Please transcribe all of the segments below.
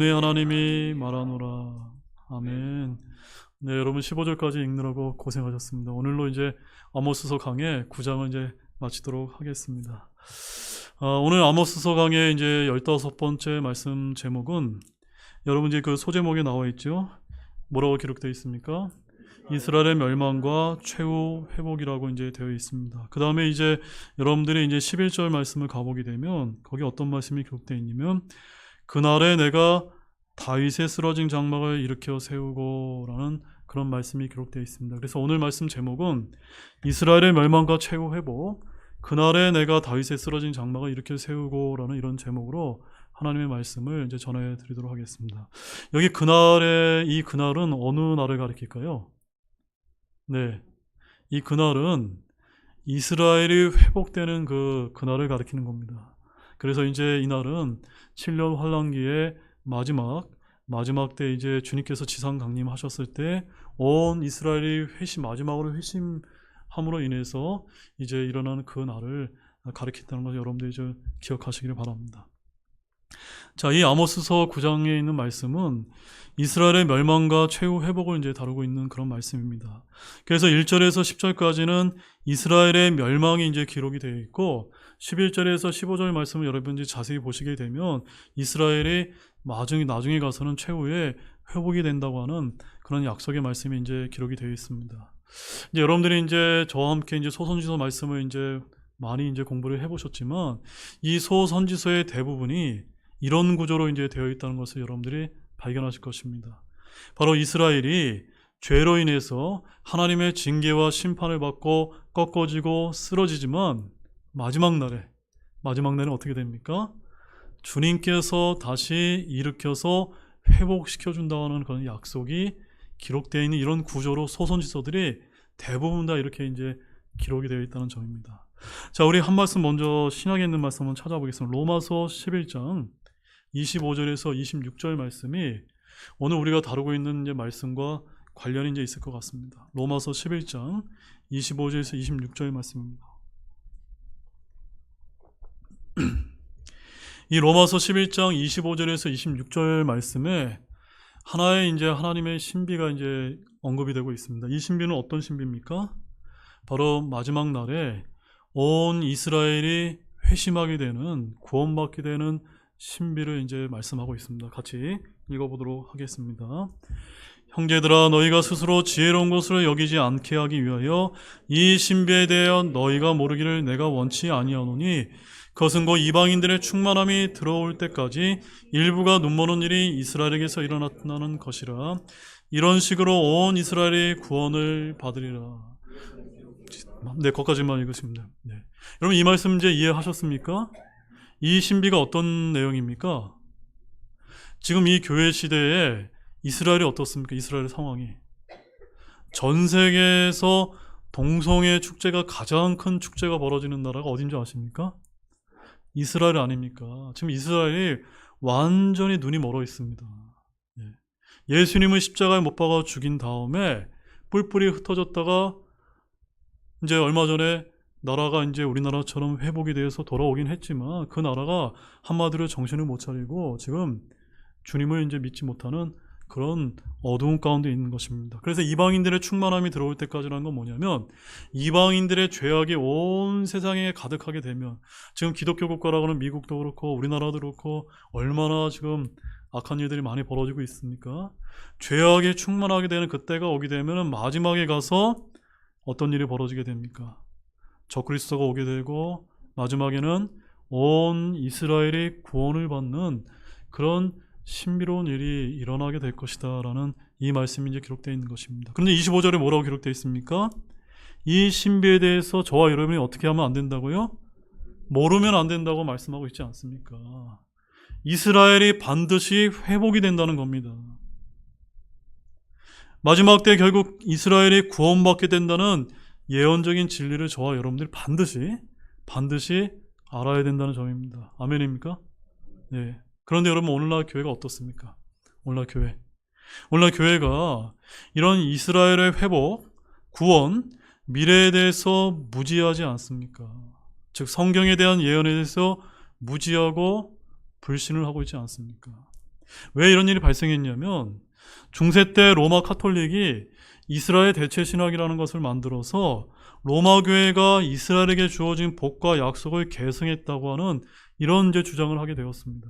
네, 하나님이 말하노라. 아멘. 네, 여러분 15절까지 읽느라고 고생하셨습니다. 오늘로 이제 아모스서 강의 9장을 이제 마치도록 하겠습니다. 오늘 아모스서 강의 이제 15번째 말씀 제목은 여러분 이제 그 소제목에 나와 있죠. 뭐라고 기록되어 있습니까? 이스라엘의 멸망과 최후 회복이라고 이제 되어 있습니다. 그 다음에 이제 여러분들이 이제 11절 말씀을 가보게 되면 거기 어떤 말씀이 기록되어 있냐면 그날에 내가 다윗의 쓰러진 장막을 일으켜 세우고 라는 그런 말씀이 기록되어 있습니다. 그래서 오늘 말씀 제목은 이스라엘의 멸망과 최후 회복, 그날에 내가 다윗의 쓰러진 장막을 일으켜 세우고 라는 이런 제목으로 하나님의 말씀을 이제 전해드리도록 하겠습니다. 여기 그날에, 이 그날은 어느 날을 가리킬까요? 네, 이 그날은 이스라엘이 회복되는 그날을 가리키는 겁니다. 그래서 이제 이날은 7년 환란기의 마지막 때 이제 주님께서 지상 강림하셨을 때 온 이스라엘이 마지막으로 회심함으로 인해서 이제 일어나는 그 날을 가리킨다는 것을 여러분들이 좀 기억하시기를 바랍니다. 자, 이 아모스서 9장에 있는 말씀은 이스라엘의 멸망과 최후 회복을 이제 다루고 있는 그런 말씀입니다. 그래서 1절에서 10절까지는 이스라엘의 멸망이 이제 기록이 되어 있고 11절에서 15절 말씀을 여러분들이 자세히 보시게 되면 이스라엘이 나중에 가서는 최후의 회복이 된다고 하는 그런 약속의 말씀이 이제 기록이 되어 있습니다. 이제 여러분들이 이제 저와 함께 이제 소선지서 말씀을 이제 많이 이제 공부를 해보셨지만 이 소선지서의 대부분이 이런 구조로 이제 되어 있다는 것을 여러분들이 발견하실 것입니다. 바로 이스라엘이 죄로 인해서 하나님의 징계와 심판을 받고 꺾어지고 쓰러지지만 마지막 날에 어떻게 됩니까? 주님께서 다시 일으켜서 회복시켜준다는 그런 약속이 기록되어 있는 이런 구조로 소선지서들이 대부분 다 이렇게 이제 기록이 되어 있다는 점입니다. 자, 우리 한 말씀 먼저 신약에 있는 말씀 한번 찾아보겠습니다. 로마서 11장 25절에서 26절 말씀이 오늘 우리가 다루고 있는 이제 말씀과 관련이 이제 있을 것 같습니다. 로마서 11장 25절에서 26절 말씀입니다. 이 로마서 11장 25절에서 26절 말씀에 하나의 이제 하나님의 신비가 이제 언급이 되고 있습니다. 이 신비는 어떤 신비입니까? 바로 마지막 날에 온 이스라엘이 회심하게 되는, 구원받게 되는 신비를 이제 말씀하고 있습니다. 같이 읽어보도록 하겠습니다. 형제들아, 너희가 스스로 지혜로운 것으로 여기지 않게 하기 위하여 이 신비에 대하여 너희가 모르기를 내가 원치 아니하노니 그것은 곧 이방인들의 충만함이 들어올 때까지 일부가 눈머는 일이 이스라엘에게서 일어났다는 것이라. 이런 식으로 온 이스라엘이 구원을 받으리라. 네, 거기까지만 읽으십니다. 네. 여러분, 이 말씀 이제 이해하셨습니까? 이 신비가 어떤 내용입니까? 지금 이 교회 시대에 이스라엘이 어떻습니까? 이스라엘의 상황이. 전 세계에서 동성애 축제가 가장 큰 축제가 벌어지는 나라가 어딘 줄 아십니까? 이스라엘 아닙니까? 지금 이스라엘이 완전히 눈이 멀어 있습니다. 예수님을 십자가에 못 박아 죽인 다음에 뿔뿔이 흩어졌다가 이제 얼마 전에 나라가 이제 우리나라처럼 회복이 돼서 돌아오긴 했지만 그 나라가 한마디로 정신을 못 차리고 지금 주님을 이제 믿지 못하는 그런 어두운 가운데 있는 것입니다. 그래서 이방인들의 충만함이 들어올 때까지라는 건 뭐냐면 이방인들의 죄악이 온 세상에 가득하게 되면 지금 기독교 국가라고 하는 미국도 그렇고 우리나라도 그렇고 얼마나 지금 악한 일들이 많이 벌어지고 있습니까? 죄악이 충만하게 되는 그때가 오게 되면 마지막에 가서 어떤 일이 벌어지게 됩니까? 적그리스도가 오게 되고 마지막에는 온 이스라엘이 구원을 받는 그런 신비로운 일이 일어나게 될 것이다 라는 이 말씀이 이제 기록되어 있는 것입니다. 그런데 25절에 뭐라고 기록되어 있습니까? 이 신비에 대해서 저와 여러분이 어떻게 하면 안 된다고요? 모르면 안 된다고 말씀하고 있지 않습니까? 이스라엘이 반드시 회복이 된다는 겁니다. 마지막 때 결국 이스라엘이 구원받게 된다는 예언적인 진리를 저와 여러분들이 반드시 알아야 된다는 점입니다. 아멘입니까? 네. 그런데 여러분, 오늘날 교회가 어떻습니까? 오늘날 교회가 이런 이스라엘의 회복, 구원, 미래에 대해서 무지하지 않습니까? 즉 성경에 대한 예언에 대해서 무지하고 불신을 하고 있지 않습니까? 왜 이런 일이 발생했냐면 중세 때 로마 카톨릭이 이스라엘 대체 신학이라는 것을 만들어서 로마 교회가 이스라엘에게 주어진 복과 약속을 계승했다고 하는 이런 이제 주장을 하게 되었습니다.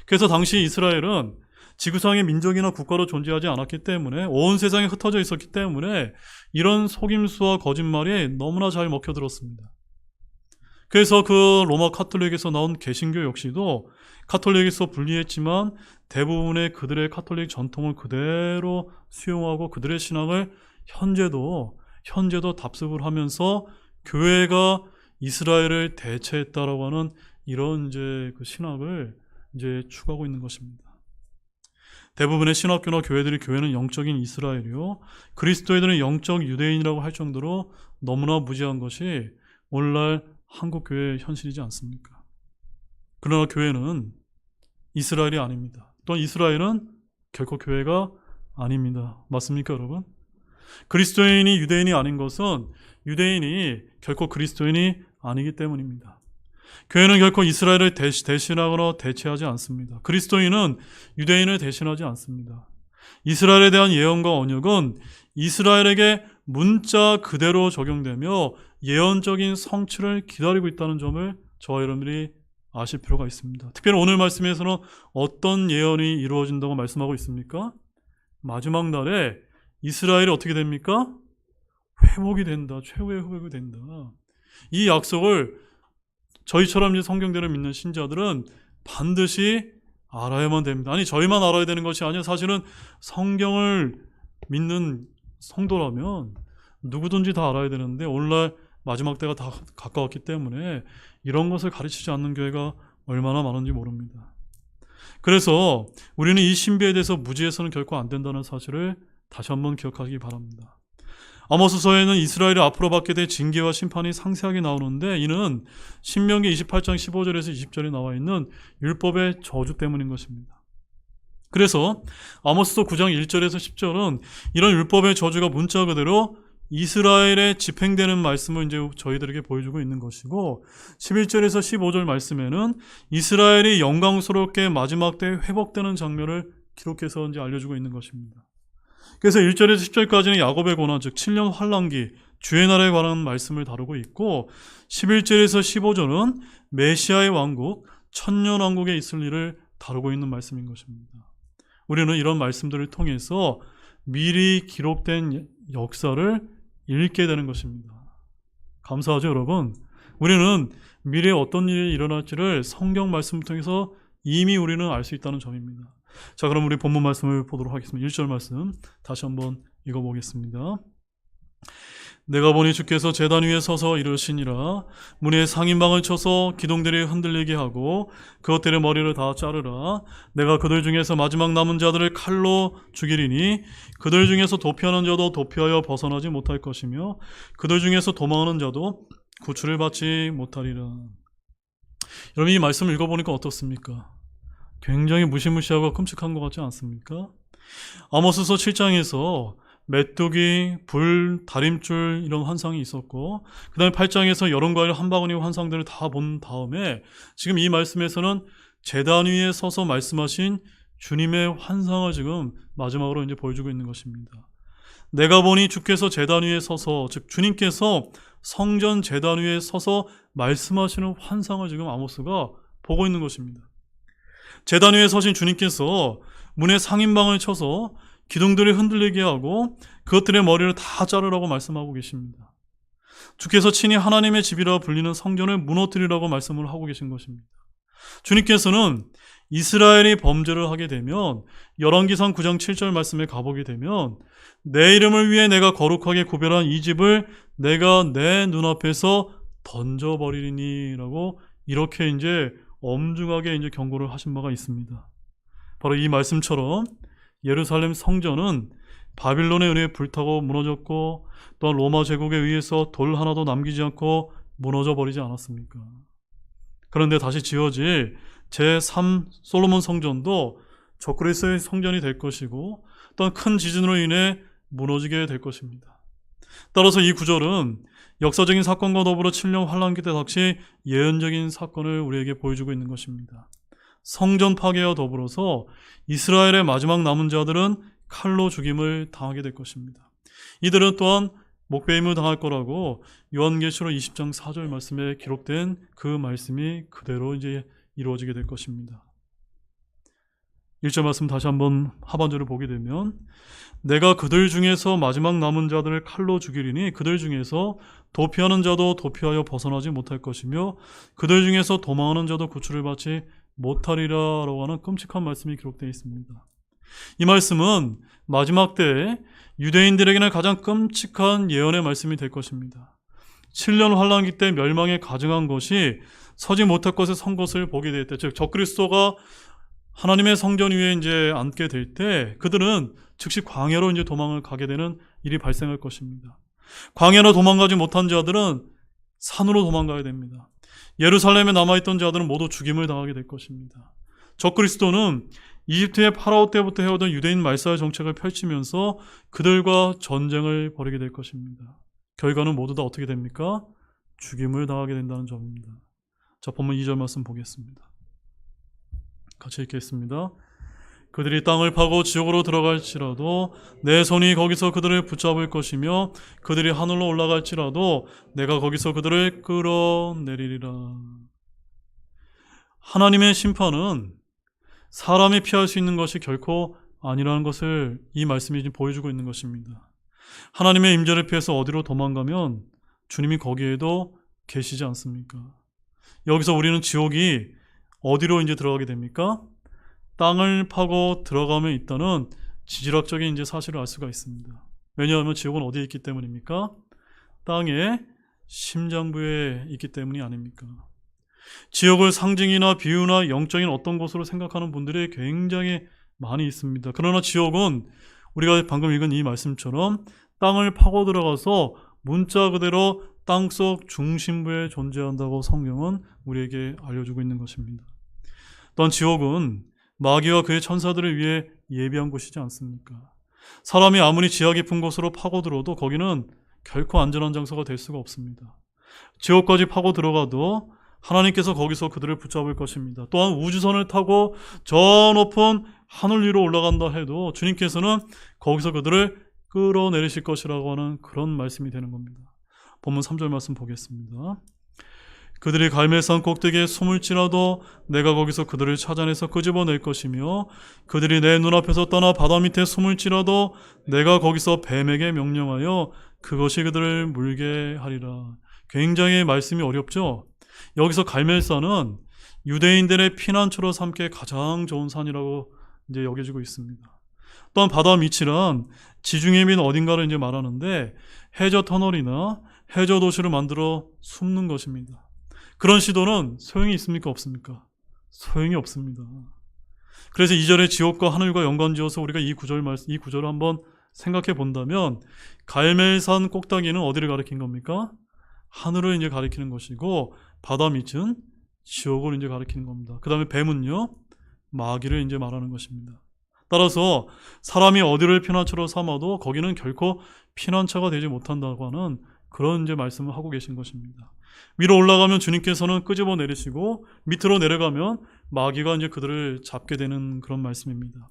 그래서 당시 이스라엘은 지구상의 민족이나 국가로 존재하지 않았기 때문에 온 세상에 흩어져 있었기 때문에 이런 속임수와 거짓말이 너무나 잘 먹혀들었습니다. 그래서 그 로마 카톨릭에서 나온 개신교 역시도 카톨릭에서 분리했지만 대부분의 그들의 카톨릭 전통을 그대로 수용하고 그들의 신앙을 현재도 답습을 하면서 교회가 이스라엘을 대체했다라고 하는 이런 이제 그 신학을 이제 추구하고 있는 것입니다. 대부분의 신학교나 교회들이 교회는 영적인 이스라엘이요, 그리스도인들은 영적 유대인이라고 할 정도로 너무나 무지한 것이 오늘날 한국 교회의 현실이지 않습니까? 그러나 교회는 이스라엘이 아닙니다. 또한 이스라엘은 결코 교회가 아닙니다. 맞습니까, 여러분? 그리스도인이 유대인이 아닌 것은 유대인이 결코 그리스도인이 아니기 때문입니다. 교회는 결코 이스라엘을 대신하거나 대체하지 않습니다. 그리스도인은 유대인을 대신하지 않습니다. 이스라엘에 대한 예언과 언약은 이스라엘에게 문자 그대로 적용되며 예언적인 성취를 기다리고 있다는 점을 저와 여러분들이 아실 필요가 있습니다. 특별히 오늘 말씀에서는 어떤 예언이 이루어진다고 말씀하고 있습니까? 마지막 날에 이스라엘이 어떻게 됩니까? 회복이 된다. 최후의 회복이 된다. 이 약속을 저희처럼 이제 성경대로 믿는 신자들은 반드시 알아야만 됩니다. 아니, 저희만 알아야 되는 것이 아니라 사실은 성경을 믿는 성도라면 누구든지 다 알아야 되는데 오늘날 마지막 때가 다 가까웠기 때문에 이런 것을 가르치지 않는 교회가 얼마나 많은지 모릅니다. 그래서 우리는 이 신비에 대해서 무지해서는 결코 안 된다는 사실을 다시 한번 기억하기 바랍니다. 아모스서에는 이스라엘이 앞으로 받게 될 징계와 심판이 상세하게 나오는데 이는 신명기 28장 15절에서 20절에 나와 있는 율법의 저주 때문인 것입니다. 그래서 아모스서 9장 1절에서 10절은 이런 율법의 저주가 문자 그대로 이스라엘에 집행되는 말씀을 이제 저희들에게 보여주고 있는 것이고, 11절에서 15절 말씀에는 이스라엘이 영광스럽게 마지막 때 회복되는 장면을 기록해서 이제 알려주고 있는 것입니다. 그래서 1절에서 10절까지는 야곱의 고난, 즉 7년 환란기, 주의 날에 관한 말씀을 다루고 있고, 11절에서 15절은 메시아의 왕국, 천년 왕국에 있을 일을 다루고 있는 말씀인 것입니다. 우리는 이런 말씀들을 통해서 미리 기록된 역사를 읽게 되는 것입니다. 감사하죠, 여러분? 우리는 미래에 어떤 일이 일어날지를 성경 말씀을 통해서 이미 우리는 알 수 있다는 점입니다. 자, 그럼 우리 본문 말씀을 보도록 하겠습니다. 1절 말씀 다시 한번 읽어보겠습니다. 내가 보니 주께서 제단 위에 서서 이르시니라. 문에 상인방을 쳐서 기둥들이 흔들리게 하고 그것들의 머리를 다 자르라. 내가 그들 중에서 마지막 남은 자들을 칼로 죽이리니 그들 중에서 도피하는 자도 도피하여 벗어나지 못할 것이며 그들 중에서 도망하는 자도 구출을 받지 못하리라. 여러분, 이 말씀을 읽어보니까 어떻습니까? 굉장히 무시무시하고 끔찍한 것 같지 않습니까? 아모스서 7장에서 메뚜기, 불, 다림줄 이런 환상이 있었고, 그 다음에 8장에서 여론과일 한 바구니 환상들을 다 본 다음에 지금 이 말씀에서는 제단 위에 서서 말씀하신 주님의 환상을 지금 마지막으로 이제 보여주고 있는 것입니다. 내가 보니 주께서 제단 위에 서서, 즉 주님께서 성전 제단 위에 서서 말씀하시는 환상을 지금 아모스가 보고 있는 것입니다. 제단 위에 서신 주님께서 문에 상인방을 쳐서 기둥들이 흔들리게 하고 그것들의 머리를 다 자르라고 말씀하고 계십니다. 주께서 친히 하나님의 집이라 불리는 성전을 무너뜨리라고 말씀을 하고 계신 것입니다. 주님께서는 이스라엘이 범죄를 하게 되면 열왕기상 9장 7절 말씀에 가보게 되면 내 이름을 위해 내가 거룩하게 구별한 이 집을 내가 내 눈앞에서 던져버리리니 라고 이렇게 이제 엄중하게 이제 경고를 하신 바가 있습니다. 바로 이 말씀처럼 예루살렘 성전은 바빌론에 의해 불타고 무너졌고 또한 로마 제국에 의해서 돌 하나도 남기지 않고 무너져 버리지 않았습니까? 그런데 다시 지어질 제3 솔로몬 성전도 적그리스도의 성전이 될 것이고 또한 큰 지진으로 인해 무너지게 될 것입니다. 따라서 이 구절은 역사적인 사건과 더불어 7년 환란기 때 닥칠 예언적인 사건을 우리에게 보여주고 있는 것입니다. 성전 파괴와 더불어서 이스라엘의 마지막 남은 자들은 칼로 죽임을 당하게 될 것입니다. 이들은 또한 목배임을 당할 거라고 요한계시록 20장 4절 말씀에 기록된 그 말씀이 그대로 이제 이루어지게 될 것입니다. 1절 말씀 다시 한번 하반절을 보게 되면 내가 그들 중에서 마지막 남은 자들을 칼로 죽이리니 그들 중에서 도피하는 자도 도피하여 벗어나지 못할 것이며 그들 중에서 도망하는 자도 구출을 받지 못하리라 라고 하는 끔찍한 말씀이 기록되어 있습니다. 이 말씀은 마지막 때에 유대인들에게는 가장 끔찍한 예언의 말씀이 될 것입니다. 7년 환란기 때 멸망에 가증한 것이 서지 못할 것에 선 것을 보게 될 때, 즉 적그리스도가 하나님의 성전 위에 이제 앉게 될 때 그들은 즉시 광야로 이제 도망을 가게 되는 일이 발생할 것입니다. 광야로 도망가지 못한 자들은 산으로 도망가야 됩니다. 예루살렘에 남아있던 자들은 모두 죽임을 당하게 될 것입니다. 적그리스도는 이집트의 파라오 때부터 해오던 유대인 말살 정책을 펼치면서 그들과 전쟁을 벌이게 될 것입니다. 결과는 모두 다 어떻게 됩니까? 죽임을 당하게 된다는 점입니다. 자, 본문 2절 말씀 보겠습니다. 같이 읽겠습니다. 그들이 땅을 파고 지옥으로 들어갈지라도 내 손이 거기서 그들을 붙잡을 것이며 그들이 하늘로 올라갈지라도 내가 거기서 그들을 끌어내리리라. 하나님의 심판은 사람이 피할 수 있는 것이 결코 아니라는 것을 이 말씀이 지금 보여주고 있는 것입니다. 하나님의 임재를 피해서 어디로 도망가면 주님이 거기에도 계시지 않습니까? 여기서 우리는 지옥이 어디로 이제 들어가게 됩니까? 땅을 파고 들어가면 있다는 지질학적인 이제 사실을 알 수가 있습니다. 왜냐하면 지옥은 어디에 있기 때문입니까? 땅의 심장부에 있기 때문이 아닙니까? 지옥을 상징이나 비유나 영적인 어떤 곳으로 생각하는 분들이 굉장히 많이 있습니다. 그러나 지옥은 우리가 방금 읽은 이 말씀처럼 땅을 파고 들어가서 문자 그대로 땅속 중심부에 존재한다고 성경은 우리에게 알려주고 있는 것입니다. 또한 지옥은 마귀와 그의 천사들을 위해 예비한 곳이지 않습니까? 사람이 아무리 지하 깊은 곳으로 파고들어도 거기는 결코 안전한 장소가 될 수가 없습니다. 지옥까지 파고 들어가도 하나님께서 거기서 그들을 붙잡을 것입니다. 또한 우주선을 타고 저 높은 하늘 위로 올라간다 해도 주님께서는 거기서 그들을 끌어내리실 것이라고 하는 그런 말씀이 되는 겁니다. 본문 3절 말씀 보겠습니다. 그들이 갈멜산 꼭대기에 숨을지라도 내가 거기서 그들을 찾아내서 끄집어낼 것이며 그들이 내 눈앞에서 떠나 바다 밑에 숨을지라도 내가 거기서 뱀에게 명령하여 그것이 그들을 물게 하리라. 굉장히 말씀이 어렵죠? 여기서 갈멜산은 유대인들의 피난처로 삼기에 가장 좋은 산이라고 이제 여겨지고 있습니다. 또한 바다 밑이란 지중해 및 어딘가를 이제 말하는데 해저 터널이나 해저 도시를 만들어 숨는 것입니다. 그런 시도는 소용이 있습니까? 없습니까? 소용이 없습니다. 그래서 2절에 지옥과 하늘과 연관지어서 우리가 이 구절을 한번 생각해 본다면 갈멜산 꼭대기는 어디를 가리킨 겁니까? 하늘을 이제 가리키는 것이고 바다 밑은 지옥을 이제 가리키는 겁니다. 그 다음에 뱀은요, 마귀를 이제 말하는 것입니다. 따라서 사람이 어디를 피난처로 삼아도 거기는 결코 피난처가 되지 못한다고 하는 그런 이제 말씀을 하고 계신 것입니다. 위로 올라가면 주님께서는 끄집어 내리시고 밑으로 내려가면 마귀가 이제 그들을 잡게 되는 그런 말씀입니다.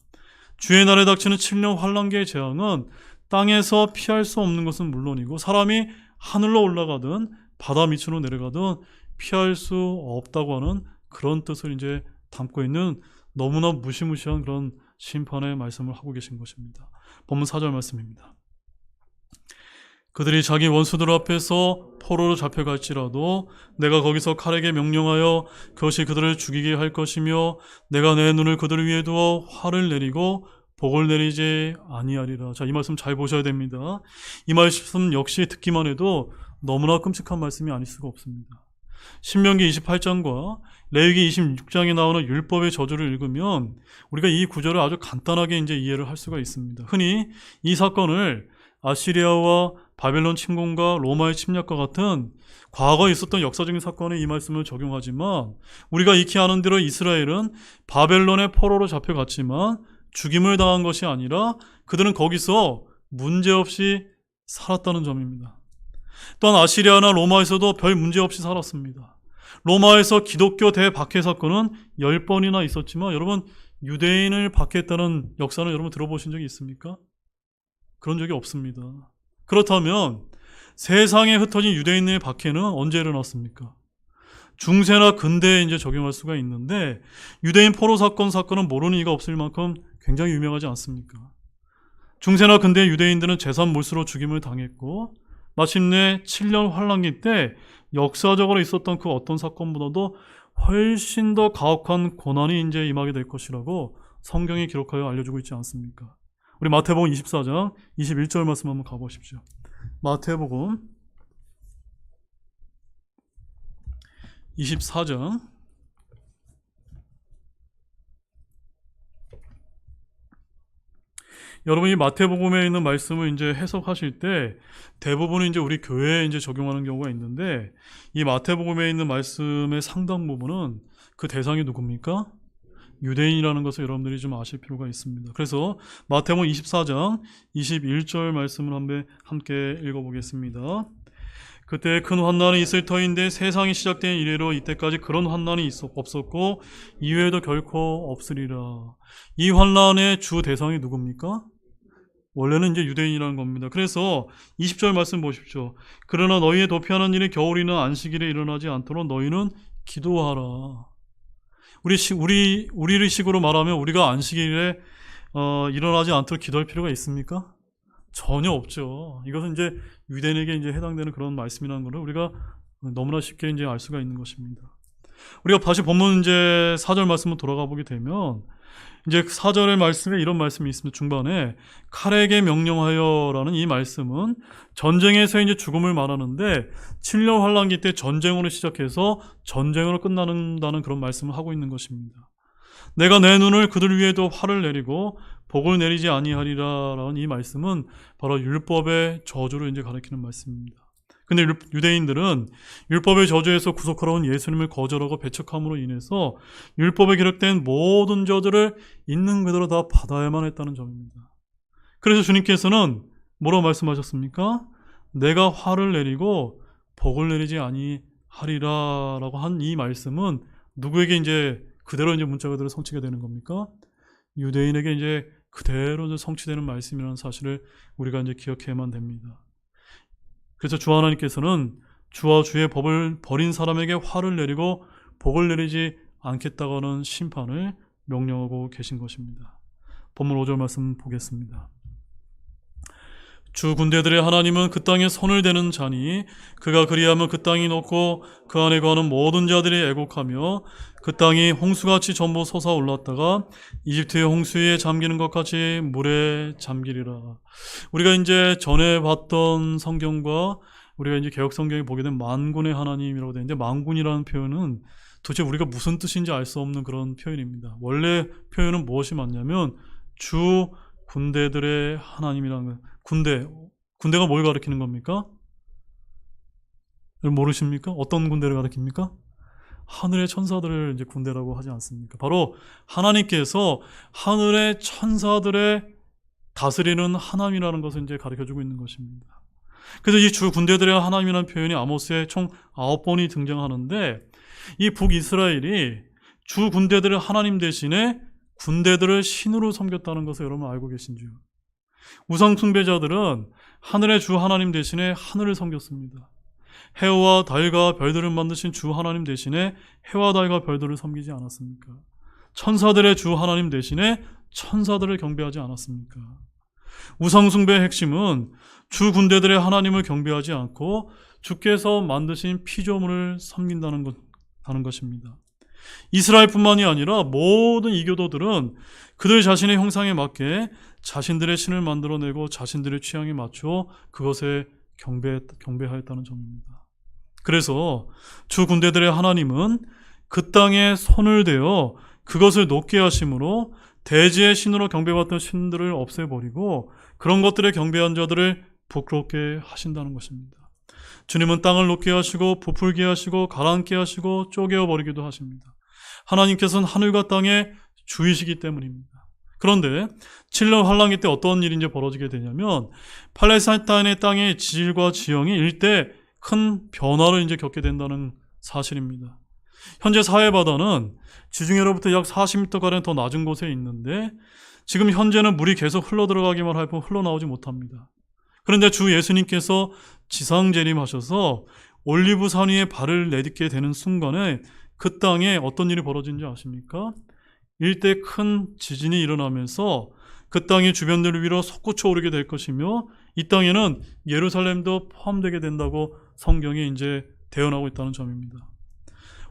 주의 날에 닥치는 7년 환란기의 재앙은 땅에서 피할 수 없는 것은 물론이고 사람이 하늘로 올라가든 바다 밑으로 내려가든 피할 수 없다고 하는 그런 뜻을 이제 담고 있는 너무나 무시무시한 그런 심판의 말씀을 하고 계신 것입니다. 본문 4절 말씀입니다. 그들이 자기 원수들 앞에서 포로로 잡혀갈지라도 내가 거기서 칼에게 명령하여 그것이 그들을 죽이게 할 것이며 내가 내 눈을 그들 위에 두어 화를 내리고 복을 내리지 아니하리라. 자, 이 말씀 잘 보셔야 됩니다. 이 말씀 역시 듣기만 해도 너무나 끔찍한 말씀이 아닐 수가 없습니다. 신명기 28장과 레위기 26장에 나오는 율법의 저주를 읽으면 우리가 이 구절을 아주 간단하게 이제 이해를 할 수가 있습니다. 흔히 이 사건을 아시리아와 바벨론 침공과 로마의 침략과 같은 과거에 있었던 역사적인 사건에 이 말씀을 적용하지만 우리가 익히 아는 대로 이스라엘은 바벨론의 포로로 잡혀갔지만 죽임을 당한 것이 아니라 그들은 거기서 문제없이 살았다는 점입니다. 또한 아시리아나 로마에서도 별 문제 없이 살았습니다. 로마에서 기독교 대박해 사건은 10번이나 있었지만 여러분 유대인을 박해했다는 역사는 여러분 들어보신 적이 있습니까? 그런 적이 없습니다. 그렇다면 세상에 흩어진 유대인의 박해는 언제 일어났습니까? 중세나 근대에 이제 적용할 수가 있는데 유대인 포로 사건은 모르는 이가 없을 만큼 굉장히 유명하지 않습니까? 중세나 근대 유대인들은 재산 몰수로 죽임을 당했고 마침내 7년 환란기 때 역사적으로 있었던 그 어떤 사건보다도 훨씬 더 가혹한 고난이 이제 임하게 될 것이라고 성경이 기록하여 알려주고 있지 않습니까? 우리 마태복음 24장 21절 말씀 한번 가보십시오. 마태복음 24장 여러분이 마태복음에 있는 말씀을 이제 해석하실 때 대부분은 이제 우리 교회에 이제 적용하는 경우가 있는데 이 마태복음에 있는 말씀의 상당 부분은 그 대상이 누굽니까? 유대인이라는 것을 여러분들이 좀 아실 필요가 있습니다. 그래서 마태복음 24장 21절 말씀을 함께 읽어보겠습니다. 그때 큰 환난이 있을 터인데 세상이 시작된 이래로 이때까지 그런 환난이 없었고 이후에도 결코 없으리라. 이 환난의 주 대상이 누굽니까? 원래는 이제 유대인이라는 겁니다. 그래서 20절 말씀 보십시오. 그러나 너희의 도피하는 일이 겨울이나 안식일에 일어나지 않도록 너희는 기도하라. 우리 식으로 말하면 우리가 안식일에 일어나지 않도록 기도할 필요가 있습니까? 전혀 없죠. 이것은 이제 유대인에게 이제 해당되는 그런 말씀이라는 것을 우리가 너무나 쉽게 이제 알 수가 있는 것입니다. 우리가 다시 본문 이제 4절 말씀으로 돌아가 보게 되면 이제 4절의 말씀에 이런 말씀이 있습니다. 중반에 칼에게 명령하여라는 이 말씀은 전쟁에서 이제 죽음을 말하는데 7년 환란기 때 전쟁으로 시작해서 전쟁으로 끝난다는 그런 말씀을 하고 있는 것입니다. 내가 내 눈을 그들 위에도 화를 내리고 복을 내리지 아니하리라라는 이 말씀은 바로 율법의 저주를 이제 가리키는 말씀입니다. 근데 유대인들은 율법의 저주에서 구속하러 온 예수님을 거절하고 배척함으로 인해서 율법에 기록된 모든 저주를 있는 그대로 다 받아야만 했다는 점입니다. 그래서 주님께서는 뭐라고 말씀하셨습니까? 내가 화를 내리고 복을 내리지 아니하리라라고 한 이 말씀은 누구에게 이제 그대로 이제 문자 그대로 성취가 되는 겁니까? 유대인에게 이제 그대로 성취되는 말씀이라는 사실을 우리가 이제 기억해야만 됩니다. 그래서 주 하나님께서는 주와 주의 법을 버린 사람에게 화를 내리고 복을 내리지 않겠다고 하는 심판을 명령하고 계신 것입니다. 본문 5절 말씀 보겠습니다. 주 군대들의 하나님은 그 땅에 손을 대는 자니 그가 그리하면 그 땅이 녹고 그 안에 거하는 모든 자들이 애곡하며 그 땅이 홍수같이 전부 솟아올랐다가 이집트의 홍수에 잠기는 것 같이 물에 잠기리라. 우리가 이제 전에 봤던 성경과 우리가 이제 개혁 성경에 보게 된 만군의 하나님이라고 되는데 만군이라는 표현은 도대체 우리가 무슨 뜻인지 알 수 없는 그런 표현입니다. 원래 표현은 무엇이 맞냐면 주 군대들의 하나님이라는 거예요. 군대가 뭘 가리키는 겁니까? 모르십니까? 어떤 군대를 가리킵니까? 하늘의 천사들을 이제 군대라고 하지 않습니까? 바로 하나님께서 하늘의 천사들의 다스리는 하나님이라는 것을 이제 가르쳐주고 있는 것입니다. 그래서 이 주 군대들의 하나님이라는 표현이 아모스에 총 9번이 등장하는데 이 북이스라엘이 주 군대들의 하나님 대신에 군대들을 신으로 섬겼다는 것을 여러분 알고 계신지요? 우상 숭배자들은 하늘의 주 하나님 대신에 하늘을 섬겼습니다. 해와 달과 별들을 만드신 주 하나님 대신에 해와 달과 별들을 섬기지 않았습니까? 천사들의 주 하나님 대신에 천사들을 경배하지 않았습니까? 우상 숭배의 핵심은 주 군대들의 하나님을 경배하지 않고 주께서 만드신 피조물을 섬긴다는 것입니다. 이스라엘뿐만이 아니라 모든 이교도들은 그들 자신의 형상에 맞게 자신들의 신을 만들어내고 자신들의 취향에 맞춰 그것에 경배하였다는 점입니다. 그래서 주 군대들의 하나님은 그 땅에 손을 대어 그것을 높게 하심으로 대지의 신으로 경배받던 신들을 없애버리고 그런 것들에 경배한 자들을 부끄럽게 하신다는 것입니다. 주님은 땅을 높게 하시고 부풀게 하시고 가라앉게 하시고 쪼개어버리기도 하십니다. 하나님께서는 하늘과 땅의 주이시기 때문입니다. 그런데 7년 환란기 때 어떤 일이 이제 벌어지게 되냐면 팔레스타인의 땅의 질과 지형이 일대 큰 변화를 이제 겪게 된다는 사실입니다. 현재 사해 바다는 지중해로부터 약 40m가량 더 낮은 곳에 있는데 지금 현재는 물이 계속 흘러 들어가기만 할 뿐 흘러나오지 못합니다. 그런데 주 예수님께서 지상 재림하셔서 올리브산 위에 발을 내딛게 되는 순간에 그 땅에 어떤 일이 벌어진지 아십니까? 일대 큰 지진이 일어나면서 그 땅의 주변들을 위로 솟구쳐 오르게 될 것이며 이 땅에는 예루살렘도 포함되게 된다고 성경이 이제 대언하고 있다는 점입니다.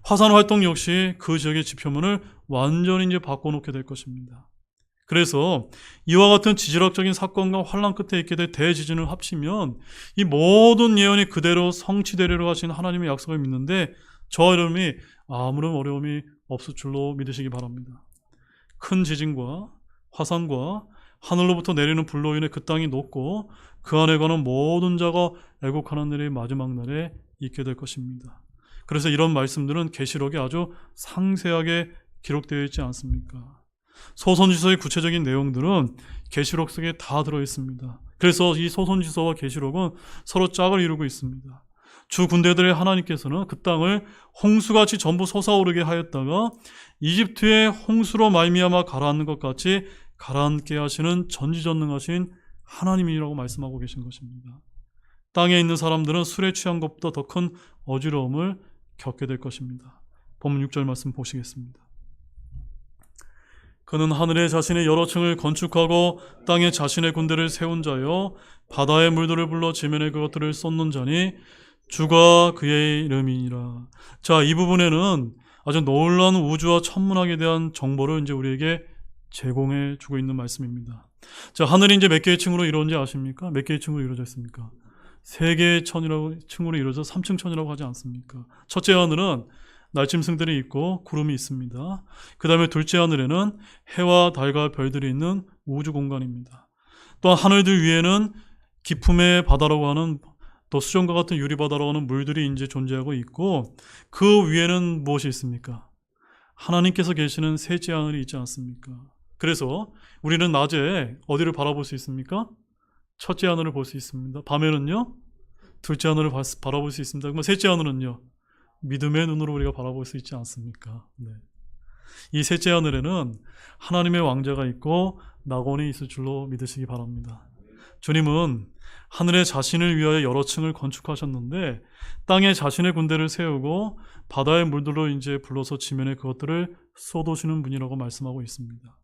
화산 활동 역시 그 지역의 지표면을 완전히 이제 바꿔놓게 될 것입니다. 그래서 이와 같은 지질학적인 사건과 환란 끝에 있게 될 대지진을 합치면 이 모든 예언이 그대로 성취되리라고 하신 하나님의 약속을 믿는데 저와 여러분이 아무런 어려움이 없을 줄로 믿으시기 바랍니다. 큰 지진과 화산과 하늘로부터 내리는 불로 인해 그 땅이 녹고 그 안에 가는 모든 자가 애곡하는 날이 마지막 날에 있게 될 것입니다. 그래서 이런 말씀들은 계시록에 아주 상세하게 기록되어 있지 않습니까? 소선지서의 구체적인 내용들은 계시록 속에 다 들어있습니다. 그래서 이 소선지서와 계시록은 서로 짝을 이루고 있습니다. 주 군대들의 하나님께서는 그 땅을 홍수같이 전부 솟아오르게 하였다가 이집트의 홍수로 말미암아 가라앉는 것 같이 가라앉게 하시는 전지전능하신 하나님이라고 말씀하고 계신 것입니다. 땅에 있는 사람들은 술에 취한 것보다 더 큰 어지러움을 겪게 될 것입니다. 본문 6절 말씀 보시겠습니다. 그는 하늘에 자신의 여러 층을 건축하고 땅에 자신의 군대를 세운 자요 바다의 물들을 불러 지면에 그것들을 쏟는 자니 주가 그의 이름이니라. 자, 이 부분에는 아주 놀라운 우주와 천문학에 대한 정보를 이제 우리에게 제공해 주고 있는 말씀입니다. 자, 하늘이 이제 몇 개의 층으로 이루어진지 아십니까? 몇 개의 층으로 이루어져 있습니까? 3개의 층으로 이루어져 3층 천이라고 하지 않습니까? 첫째 하늘은 날짐승들이 있고 구름이 있습니다. 그 다음에 둘째 하늘에는 해와 달과 별들이 있는 우주 공간입니다. 또한 하늘들 위에는 기품의 바다라고 하는 또 수정과 같은 유리바다라고 하는 물들이 이제 존재하고 있고 그 위에는 무엇이 있습니까? 하나님께서 계시는 셋째 하늘이 있지 않습니까? 그래서 우리는 낮에 어디를 바라볼 수 있습니까? 첫째 하늘을 볼 수 있습니다. 밤에는요? 둘째 하늘을 바라볼 수 있습니다. 그러면 셋째 하늘은요? 믿음의 눈으로 우리가 바라볼 수 있지 않습니까? 네. 이 셋째 하늘에는 하나님의 왕자가 있고 낙원이 있을 줄로 믿으시기 바랍니다. 주님은 하늘에 자신을 위하여 여러 층을 건축하셨는데 땅에 자신의 군대를 세우고 바다의 물들로 이제 불러서 지면에 그것들을 쏟으시는 분이라고 말씀하고 있습니다.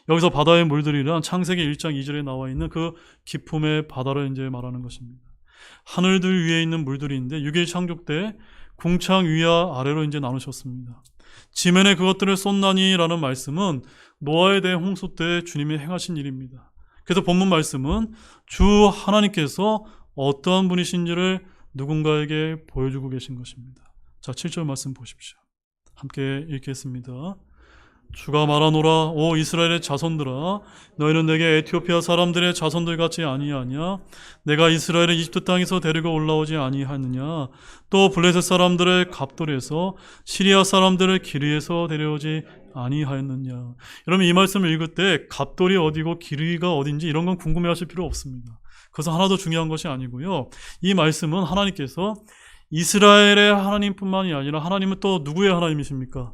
여기서 바다의 물들이란 창세기 1장 2절에 나와 있는 그 기품의 바다를 이제 말하는 것입니다. 하늘들 위에 있는 물들인데 6일 창조 때 궁창 위와 아래로 이제 나누셨습니다. 지면에 그것들을 쏟나니라는 말씀은 노아에 대한 홍수 때 주님이 행하신 일입니다. 그래서 본문 말씀은 주 하나님께서 어떠한 분이신지를 누군가에게 보여주고 계신 것입니다. 자, 7절 말씀 보십시오. 함께 읽겠습니다. 주가 말하노라. 오 이스라엘의 자손들아, 너희는 내게 에티오피아 사람들의 자손들 같지 아니하냐? 내가 이스라엘을 이집트 땅에서 데리고 올라오지 아니하느냐? 또 블레셋 사람들을 갑돌에서 시리아 사람들을 기르에서 데려오지 아니하였느냐? 여러분, 이 말씀을 읽을 때 갑돌이 어디고 기르가 어딘지 이런 건 궁금해하실 필요 없습니다. 그것은 하나도 중요한 것이 아니고요. 이 말씀은 하나님께서 이스라엘의 하나님뿐만이 아니라 하나님은 또 누구의 하나님이십니까?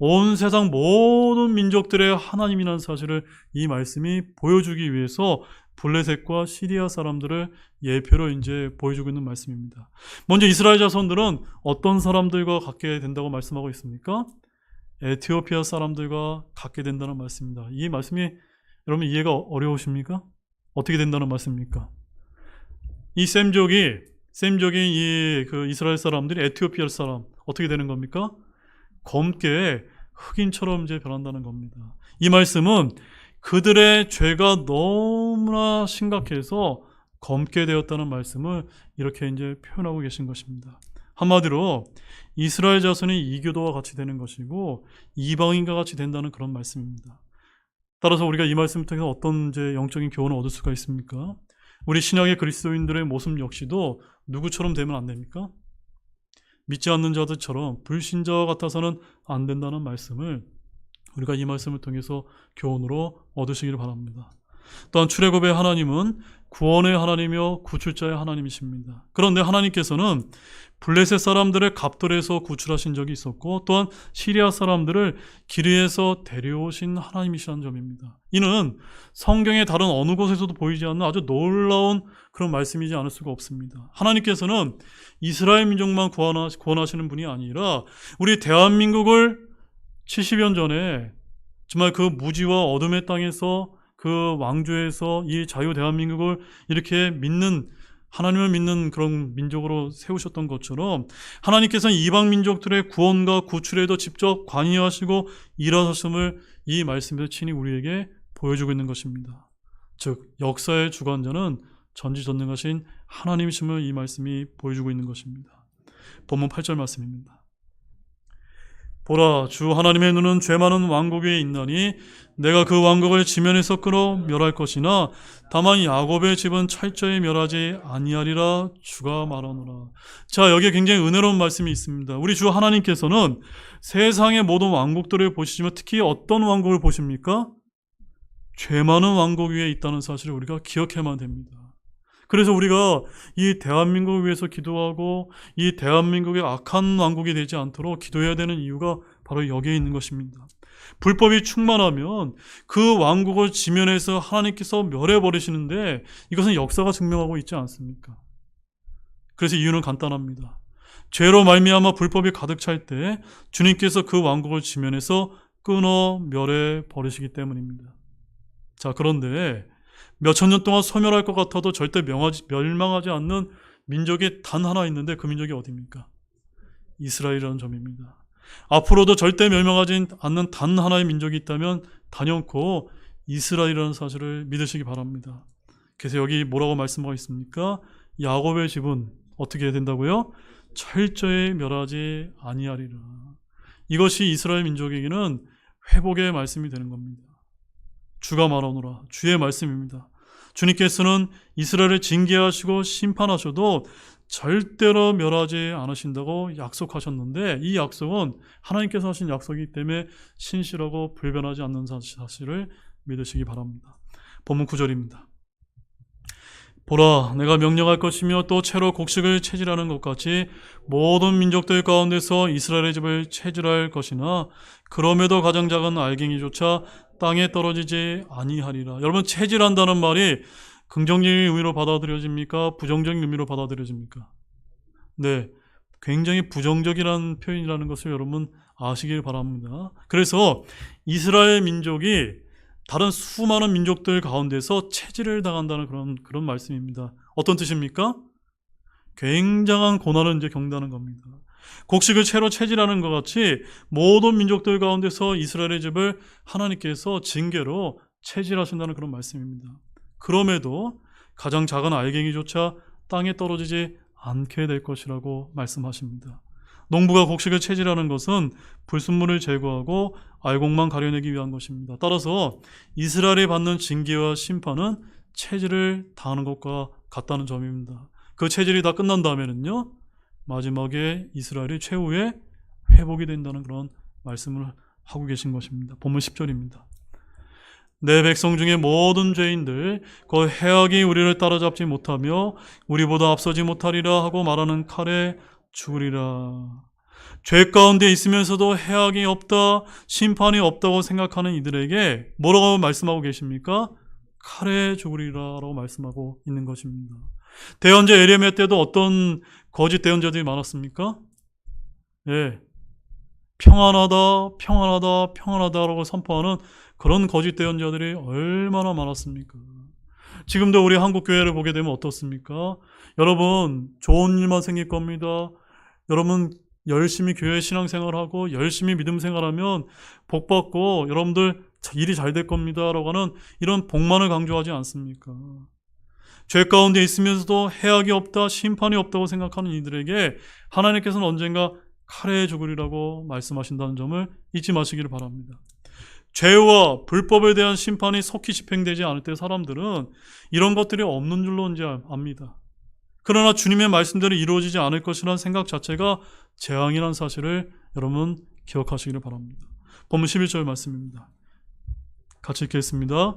온 세상 모든 민족들의 하나님이라는 사실을 이 말씀이 보여주기 위해서 블레셋과 시리아 사람들을 예표로 이제 보여주고 있는 말씀입니다. 먼저 이스라엘 자손들은 어떤 사람들과 갖게 된다고 말씀하고 있습니까? 에티오피아 사람들과 갖게 된다는 말씀입니다. 이 말씀이 여러분 이해가 어려우십니까? 어떻게 된다는 말씀입니까? 이 셈족이 이 그 이스라엘 사람들이 에티오피아 사람 어떻게 되는 겁니까? 검게 흑인처럼 이제 변한다는 겁니다. 이 말씀은 그들의 죄가 너무나 심각해서 검게 되었다는 말씀을 이렇게 이제 표현하고 계신 것입니다. 한마디로 이스라엘 자손이 이교도와 같이 되는 것이고 이방인과 같이 된다는 그런 말씀입니다. 따라서 우리가 이 말씀을 통해서 어떤 이제 영적인 교훈을 얻을 수가 있습니까? 우리 신약의 그리스도인들의 모습 역시도 누구처럼 되면 안 됩니까? 믿지 않는 자들처럼 불신자와 같아서는 안 된다는 말씀을 우리가 이 말씀을 통해서 교훈으로 얻으시기를 바랍니다. 또한 출애굽의 하나님은 구원의 하나님이며 구출자의 하나님이십니다. 그런데 하나님께서는 블레셋 사람들을 갑돌에서 구출하신 적이 있었고 또한 시리아 사람들을 기르에서 데려오신 하나님이시라는 점입니다. 이는 성경의 다른 어느 곳에서도 보이지 않는 아주 놀라운 그런 말씀이지 않을 수가 없습니다. 하나님께서는 이스라엘 민족만 구원하시는 분이 아니라 우리 대한민국을 70년 전에 정말 그 무지와 어둠의 땅에서 그 왕조에서 이 자유 대한민국을 이렇게 믿는, 하나님을 믿는 그런 민족으로 세우셨던 것처럼 하나님께서는 이방 민족들의 구원과 구출에도 직접 관여하시고 일하셨음을 이 말씀에서 친히 우리에게 보여주고 있는 것입니다. 즉 역사의 주관자는 전지전능하신 하나님이심을 이 말씀이 보여주고 있는 것입니다. 본문 8절 말씀입니다. 보라, 주 하나님의 눈은 죄 많은 왕국 위에 있나니 내가 그 왕국을 지면에서 끌어 멸할 것이나 다만 야곱의 집은 철저히 멸하지 아니하리라 주가 말하노라. 자, 여기에 굉장히 은혜로운 말씀이 있습니다. 우리 주 하나님께서는 세상의 모든 왕국들을 보시지만 특히 어떤 왕국을 보십니까? 죄 많은 왕국 위에 있다는 사실을 우리가 기억해야만 됩니다. 그래서 우리가 이 대한민국을 위해서 기도하고 이 대한민국의 악한 왕국이 되지 않도록 기도해야 되는 이유가 바로 여기에 있는 것입니다. 불법이 충만하면 그 왕국을 지면에서 하나님께서 멸해버리시는데 이것은 역사가 증명하고 있지 않습니까? 그래서 이유는 간단합니다. 죄로 말미암아 불법이 가득 찰 때 주님께서 그 왕국을 지면에서 끊어 멸해버리시기 때문입니다. 자, 그런데 몇천 년 동안 소멸할 것 같아도 절대 멸망하지 않는 민족이 단 하나 있는데 그 민족이 어디입니까? 이스라엘이라는 점입니다. 앞으로도 절대 멸망하지 않는 단 하나의 민족이 있다면 단연코 이스라엘이라는 사실을 믿으시기 바랍니다. 그래서 여기 뭐라고 말씀하고 있습니까? 야곱의 집은 어떻게 해야 된다고요? 철저히 멸하지 아니하리라. 이것이 이스라엘 민족에게는 회복의 말씀이 되는 겁니다. 주가 말하노라. 주의 말씀입니다. 주님께서는 이스라엘을 징계하시고 심판하셔도 절대로 멸하지 않으신다고 약속하셨는데 이 약속은 하나님께서 하신 약속이기 때문에 신실하고 불변하지 않는 사실을 믿으시기 바랍니다. 본문 9절입니다. 보라, 내가 명령할 것이며 또 채로 곡식을 채질하는 것 같이 모든 민족들 가운데서 이스라엘의 집을 채질할 것이나 그럼에도 가장 작은 알갱이조차 땅에 떨어지지 아니하리라. 여러분, 채질한다는 말이 긍정적인 의미로 받아들여집니까? 부정적인 의미로 받아들여집니까? 네, 굉장히 부정적이라는 표현이라는 것을 여러분 아시길 바랍니다. 그래서 이스라엘 민족이 다른 수많은 민족들 가운데서 채질을 당한다는 그런 말씀입니다. 어떤 뜻입니까? 굉장한 고난을 이제 겪는다는 겁니다. 곡식을 채로 채질하는 것 같이 모든 민족들 가운데서 이스라엘의 집을 하나님께서 징계로 채질하신다는 그런 말씀입니다. 그럼에도 가장 작은 알갱이조차 땅에 떨어지지 않게 될 것이라고 말씀하십니다. 농부가 곡식을 채질하는 것은 불순물을 제거하고 알곡만 가려내기 위한 것입니다. 따라서 이스라엘이 받는 징계와 심판은 채질을 당하는 것과 같다는 점입니다. 그 채질이 다 끝난 다음에는요, 마지막에 이스라엘이 최후의 회복이 된다는 그런 말씀을 하고 계신 것입니다. 본문 10절입니다. 내 백성 중에 모든 죄인들 그 해악이 우리를 따라잡지 못하며 우리보다 앞서지 못하리라 하고 말하는 칼에 죽으리라. 죄 가운데 있으면서도 해악이 없다, 심판이 없다고 생각하는 이들에게 뭐라고 말씀하고 계십니까? 칼에 죽으리라라고 말씀하고 있는 것입니다. 대언자 예레미야 때도 어떤 거짓 대언자들이 많았습니까? 예, 평안하다, 평안하다, 평안하다라고 선포하는 그런 거짓 대언자들이 얼마나 많았습니까? 지금도 우리 한국 교회를 보게 되면 어떻습니까? 여러분, 좋은 일만 생길 겁니다. 여러분 열심히 교회 신앙생활하고 열심히 믿음 생활하면 복 받고 여러분들 일이 잘 될 겁니다 라고 하는 이런 복만을 강조하지 않습니까? 죄 가운데 있으면서도 해악이 없다, 심판이 없다고 생각하는 이들에게 하나님께서는 언젠가 칼에 죽으리라고 말씀하신다는 점을 잊지 마시기를 바랍니다. 죄와 불법에 대한 심판이 속히 집행되지 않을 때 사람들은 이런 것들이 없는 줄로 이제 압니다. 그러나 주님의 말씀대로 이루어지지 않을 것이라는 생각 자체가 재앙이라는 사실을 여러분 기억하시기를 바랍니다. 본문 11절 말씀입니다. 같이 읽겠습니다.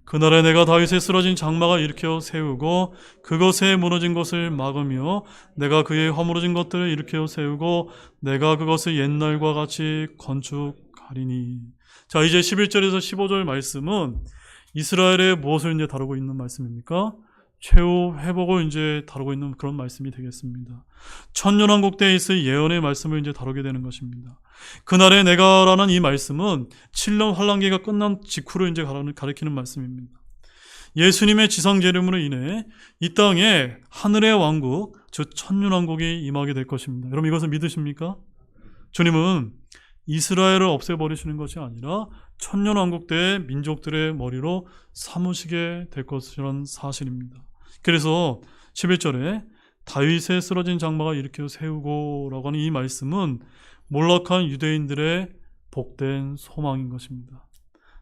그날에 내가 다윗의 쓰러진 장막을 일으켜 세우고 그것에 무너진 것을 막으며 내가 그의 허물어진 것들을 일으켜 세우고 내가 그것을 옛날과 같이 건축하리니. 자, 이제 11절에서 15절 말씀은 이스라엘의 무엇을 이제 다루고 있는 말씀입니까? 최후 회복을 이제 다루고 있는 그런 말씀이 되겠습니다. 천년왕국 때에 있을 예언의 말씀을 이제 다루게 되는 것입니다. 그날에 내가라는 이 말씀은 7년 환란기가 끝난 직후를 이제 가리키는 말씀입니다. 예수님의 지상 재림으로 인해 이 땅에 하늘의 왕국, 즉 천년왕국이 임하게 될 것입니다. 여러분 이것을 믿으십니까? 주님은 이스라엘을 없애버리시는 것이 아니라 천년왕국 때의 민족들의 머리로 삼으시게 될 것이라는 사실입니다. 그래서 11절에 다윗의 쓰러진 장막을 일으켜 세우고 라고 하는 이 말씀은 몰락한 유대인들의 복된 소망인 것입니다.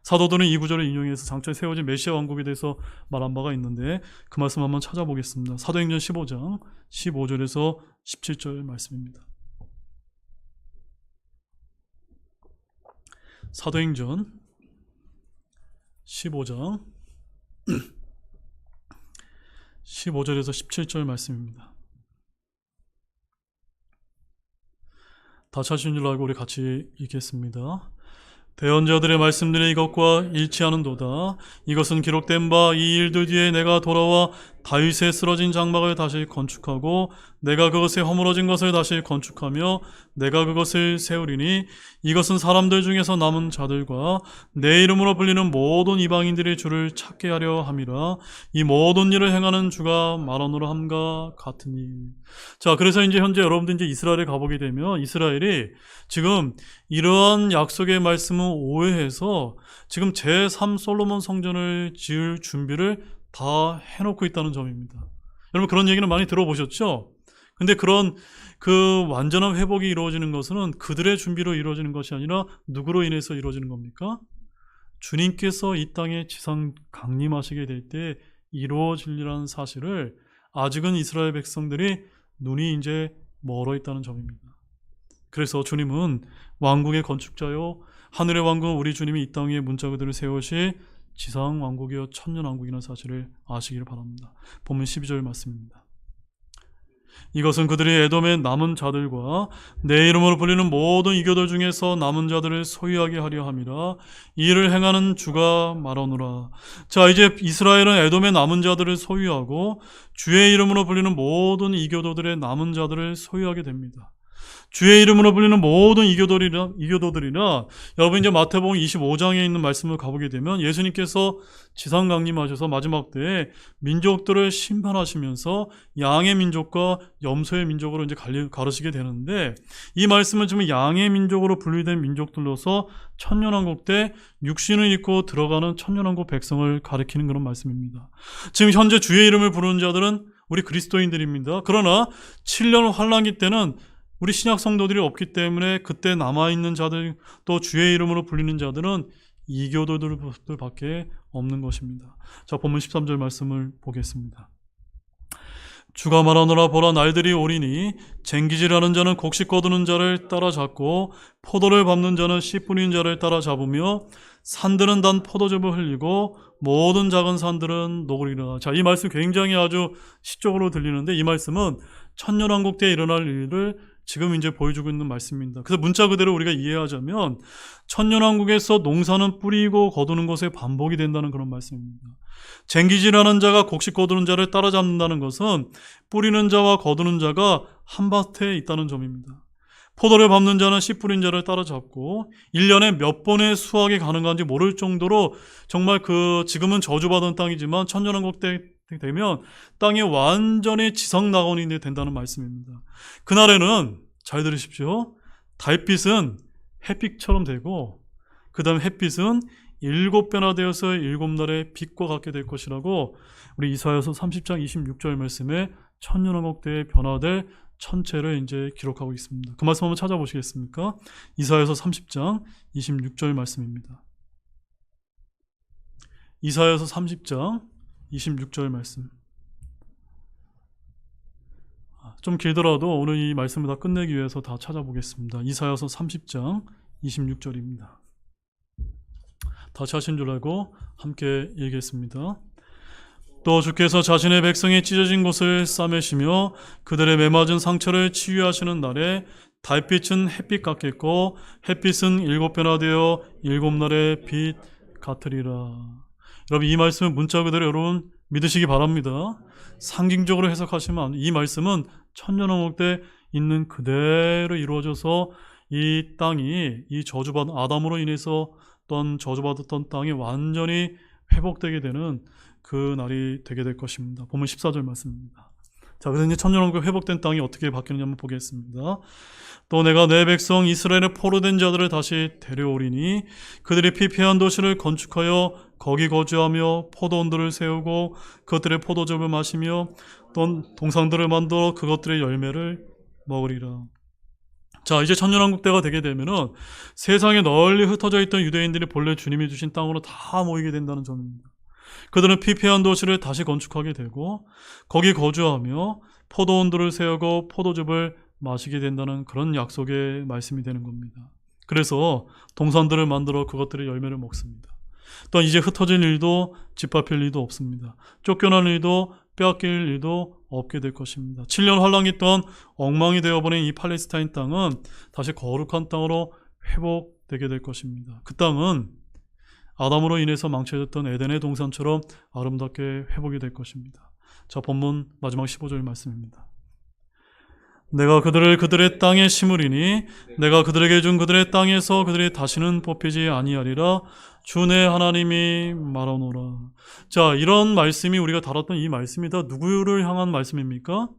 사도들은 이 구절을 인용해서 장차 세워진 메시아 왕국에 대해서 말한 바가 있는데 그 말씀 한번 찾아보겠습니다. 사도행전 15장 15절에서 17절 말씀입니다. 사도행전 15장 15절에서 17절 말씀입니다. 다 찾으신 줄 알고 우리 같이 읽겠습니다. 대언자들의 말씀들이 이것과 일치하는도다. 이것은 기록된 바 이 일들 뒤에 내가 돌아와 다윗의 쓰러진 장막을 다시 건축하고 내가 그것에 허물어진 것을 다시 건축하며 내가 그것을 세우리니 이것은 사람들 중에서 남은 자들과 내 이름으로 불리는 모든 이방인들이 주를 찾게 하려 함이라. 이 모든 일을 행하는 주가 말하노라 함과 같으니. 자, 그래서 이제 현재 여러분들 이제 이스라엘에 가보게 되면 이스라엘이 지금 이러한 약속의 말씀을 오해해서 지금 제3 솔로몬 성전을 지을 준비를 다 해놓고 있다는 점입니다. 여러분 그런 얘기는 많이 들어보셨죠? 근데 그런 그 완전한 회복이 이루어지는 것은 그들의 준비로 이루어지는 것이 아니라 누구로 인해서 이루어지는 겁니까? 주님께서 이 땅에 지상 강림하시게 될 때 이루어지리라는 사실을 아직은 이스라엘 백성들이 눈이 이제 멀어 있다는 점입니다. 그래서 주님은 왕국의 건축자요 하늘의 왕국은 우리 주님이 이 땅에 문자그들을 세우시 지상 왕국이요 천년 왕국이라는 사실을 아시기를 바랍니다. 본문 12절 말씀입니다. 이것은 그들이 에돔의 남은 자들과 내 이름으로 불리는 모든 이교들 중에서 남은 자들을 소유하게 하려 함이라. 이를 행하는 주가 말하노라. 자, 이제 이스라엘은 에돔의 남은 자들을 소유하고 주의 이름으로 불리는 모든 이교도들의 남은 자들을 소유하게 됩니다. 주의 이름으로 불리는 모든 이교도들이나 여러분 이제 마태복음 25장에 있는 말씀을 가보게 되면 예수님께서 지상 강림하셔서 마지막 때에 민족들을 심판하시면서 양의 민족과 염소의 민족으로 이제 가르시게 되는데 이 말씀은 지금 양의 민족으로 분류된 민족들로서 천년왕국 때 육신을 입고 들어가는 천년왕국 백성을 가리키는 그런 말씀입니다. 지금 현재 주의 이름을 부르는 자들은 우리 그리스도인들입니다. 그러나 7년 환란기 때는 우리 신약 성도들이 없기 때문에 그때 남아있는 자들 또 주의 이름으로 불리는 자들은 이교도들밖에 없는 것입니다. 자, 본문 13절 말씀을 보겠습니다. 주가 말하노라 보라 날들이 오리니 쟁기질하는 자는 곡식 거두는 자를 따라잡고 포도를 밟는 자는 씨 뿌리는 자를 따라잡으며 산들은 단 포도즙을 흘리고 모든 작은 산들은 녹으리라. 자, 이 말씀 굉장히 아주 시적으로 들리는데 이 말씀은 천년왕국 때 일어날 일을 지금 이제 보여주고 있는 말씀입니다. 그래서 문자 그대로 우리가 이해하자면 천년왕국에서 농사는 뿌리고 거두는 것의 반복이 된다는 그런 말씀입니다. 쟁기질하는 자가 곡식 거두는 자를 따라잡는다는 것은 뿌리는 자와 거두는 자가 한밭에 있다는 점입니다. 포도를 밟는 자는 씨 뿌린 자를 따라잡고 1년에 몇 번의 수확이 가능한지 모를 정도로 정말 지금은 저주받은 땅이지만 천년왕국 때 되면 땅이 완전히 지상낙원이 된다는 말씀입니다. 그날에는 잘 들으십시오. 달빛은 햇빛처럼 되고 그 다음에 햇빛은 7배나 되어서 7날의 빛과 같게 될 것이라고 우리 이사야서 30장 26절 말씀에 천년왕국 때에 변화될 천체를 이제 기록하고 있습니다. 그 말씀 한번 찾아보시겠습니까? 이사야서 30장 26절 말씀입니다. 이사야서 30장 26절 말씀. 좀 길더라도 오늘 이 말씀을 다 끝내기 위해서 다 찾아보겠습니다. 이사야서 30장 26절입니다. 다시 하신 줄 알고 함께 얘기했습니다. 또 주께서 자신의 백성이 찢어진 곳을 싸매시며 그들의 매맞은 상처를 치유하시는 날에 달빛은 햇빛 같겠고 햇빛은 7배나 되어 7날의 빛 같으리라. 여러분, 이 말씀은 문자 그대로 여러분 믿으시기 바랍니다. 상징적으로 해석하시면 이 말씀은 천년왕국 때 있는 그대로 이루어져서 이 땅이 이 저주받은 아담으로 인해서 어떤 저주받았던 땅이 완전히 회복되게 되는 그 날이 되게 될 것입니다. 보면 14절 말씀입니다. 자, 그래서 이제 천년왕국 회복된 땅이 어떻게 바뀌는지 한번 보겠습니다. 또 내가 내 백성 이스라엘의 포로된 자들을 다시 데려오리니 그들이 피폐한 도시를 건축하여 거기 거주하며 포도원들을 세우고 그것들의 포도즙을 마시며 또 동상들을 만들어 그것들의 열매를 먹으리라. 자, 이제 천년왕국 때가 되게 되면은 세상에 널리 흩어져 있던 유대인들이 본래 주님이 주신 땅으로 다 모이게 된다는 점입니다. 그들은 피폐한 도시를 다시 건축하게 되고 거기 거주하며 포도원들을 세우고 포도즙을 마시게 된다는 그런 약속의 말씀이 되는 겁니다. 그래서 동산들을 만들어 그것들의 열매를 먹습니다. 또 이제 흩어진 일도 짓밟힐 일도 없습니다. 쫓겨난 일도 빼앗길 일도 없게 될 것입니다. 7년 환란기 동안 엉망이 되어버린 이 팔레스타인 땅은 다시 거룩한 땅으로 회복되게 될 것입니다. 그 땅은 아담으로 인해서 망쳐졌던 에덴의 동산처럼 아름답게 회복이 될 것입니다. 자, 본문 마지막 15절 말씀입니다. 내가 그들을 그들의 땅에 심으리니 내가 그들에게 준 그들의 땅에서 그들이 다시는 뽑히지 아니하리라. 주 내 하나님이 말하노라. 자, 이런 말씀이 우리가 다뤘던 이 말씀이 다 누구를 향한 말씀입니까?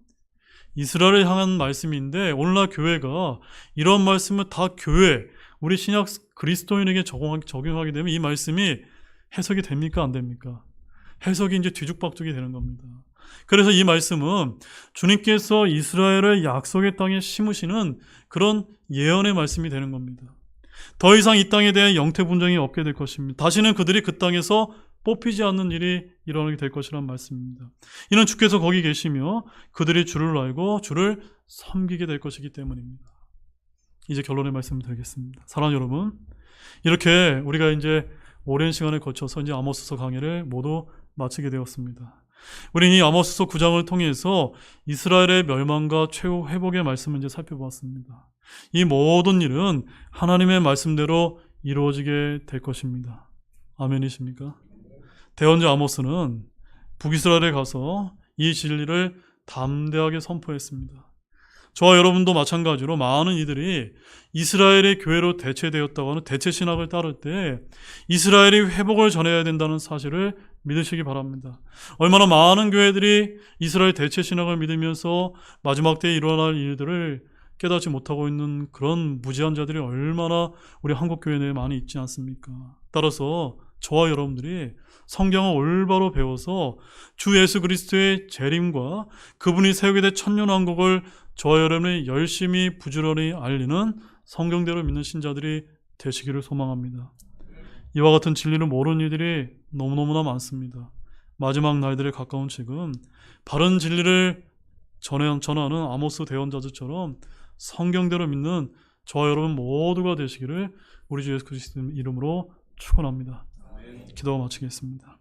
이스라엘을 향한 말씀인데 오늘날 교회가 이런 말씀을 다 교회, 우리 신약 그리스도인에게 적용하게 되면 이 말씀이 해석이 됩니까? 안 됩니까? 해석이 이제 뒤죽박죽이 되는 겁니다. 그래서 이 말씀은 주님께서 이스라엘을 약속의 땅에 심으시는 그런 예언의 말씀이 되는 겁니다. 더 이상 이 땅에 대한 영태 분쟁이 없게 될 것입니다. 다시는 그들이 그 땅에서 뽑히지 않는 일이 일어나게 될 것이란 말씀입니다. 이는 주께서 거기 계시며 그들이 주를 알고 주를 섬기게 될 것이기 때문입니다. 이제 결론의 말씀을 드리겠습니다. 사랑하는 여러분, 이렇게 우리가 이제 오랜 시간을 거쳐서 이제 아모스서 강해를 모두 마치게 되었습니다. 우리는 이 아모스서 9장을 통해서 이스라엘의 멸망과 최후 회복의 말씀을 이제 살펴보았습니다. 이 모든 일은 하나님의 말씀대로 이루어지게 될 것입니다. 아멘이십니까? 대언자 아모스는 북이스라엘에 가서 이 진리를 담대하게 선포했습니다. 저와 여러분도 마찬가지로 많은 이들이 이스라엘의 교회로 대체되었다고 하는 대체신학을 따를 때 이스라엘이 회복을 전해야 된다는 사실을 믿으시기 바랍니다. 얼마나 많은 교회들이 이스라엘 대체신학을 믿으면서 마지막 때에 일어날 일들을 깨닫지 못하고 있는 그런 무지한 자들이 얼마나 우리 한국 교회 내에 많이 있지 않습니까? 따라서 저와 여러분들이 성경을 올바로 배워서 주 예수 그리스도의 재림과 그분이 세우게 될 천년왕국을 저와 여러분이 열심히 부지런히 알리는 성경대로 믿는 신자들이 되시기를 소망합니다. 이와 같은 진리를 모르는 이들이 너무너무나 많습니다. 마지막 날들에 가까운 지금 바른 진리를 전하는 아모스 대언자들처럼 성경대로 믿는 저와 여러분 모두가 되시기를 우리 주 예수 그리스도 이름으로 축원합니다. 기도와 마치겠습니다.